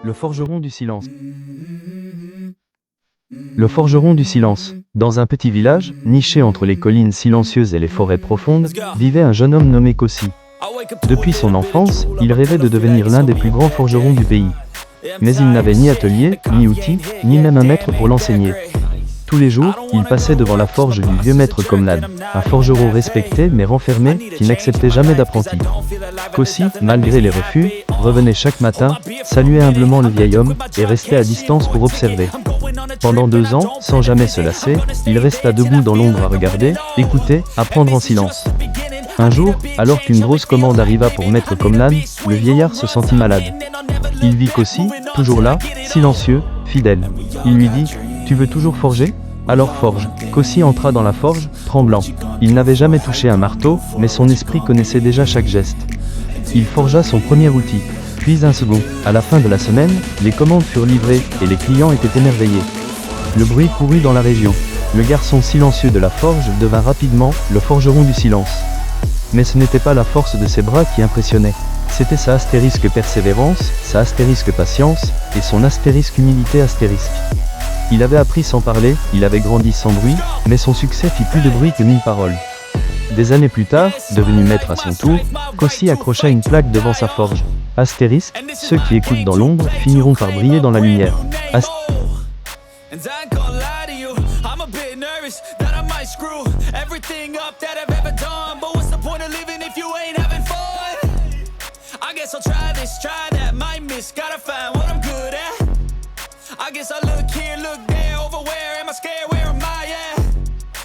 Le forgeron du silence. Le forgeron du silence. Dans un petit village, niché entre les collines silencieuses et les forêts profondes, vivait un jeune homme nommé Kossi. Depuis son enfance, il rêvait de devenir l'un des plus grands forgerons du pays. Mais il n'avait ni atelier, ni outils, ni même un maître pour l'enseigner. Tous les jours, il passait devant la forge du vieux maître Comnade, un forgeron respecté mais renfermé, qui n'acceptait jamais d'apprentis. Kossi, malgré les refus, revenait chaque matin, saluait humblement le vieil homme, et restait à distance pour observer. Pendant 2 ans, sans jamais se lasser, il resta debout dans l'ombre à regarder, écouter, apprendre en silence. Un jour, alors qu'une grosse commande arriva pour maître Comnade, le vieillard se sentit malade. Il vit Kossi, toujours là, silencieux, fidèle. Il lui dit « Tu veux toujours forger ? Alors forge ». Kossi entra dans la forge, tremblant. Il n'avait jamais touché un marteau, mais son esprit connaissait déjà chaque geste. Il forgea son premier outil, puis un second. À la fin de la semaine, les commandes furent livrées, et les clients étaient émerveillés. Le bruit courut dans la région. Le garçon silencieux de la forge devint rapidement le forgeron du silence. Mais ce n'était pas la force de ses bras qui impressionnait. C'était sa astérisque persévérance, sa astérisque patience, et son astérisque humilité astérisque. Il avait appris sans parler, il avait grandi sans bruit, mais son succès fit plus de bruit que 1000 paroles. Des années plus tard, devenu maître à son tour, Kossi accrocha une plaque devant sa forge. Astérisque, ceux qui écoutent dans l'ombre finiront par briller dans la lumière. I'll try this, try that, might miss, gotta find what I'm good at. I guess I look here, look there, over where am I scared, where am I at?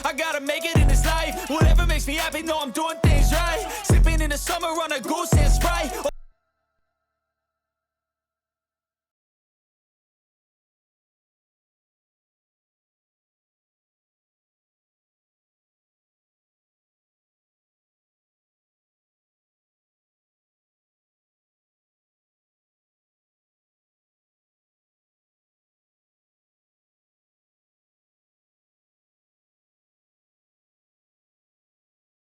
I gotta make it in this life, whatever makes me happy, know I'm doing things right. Sipping in the summer on a goose and Sprite.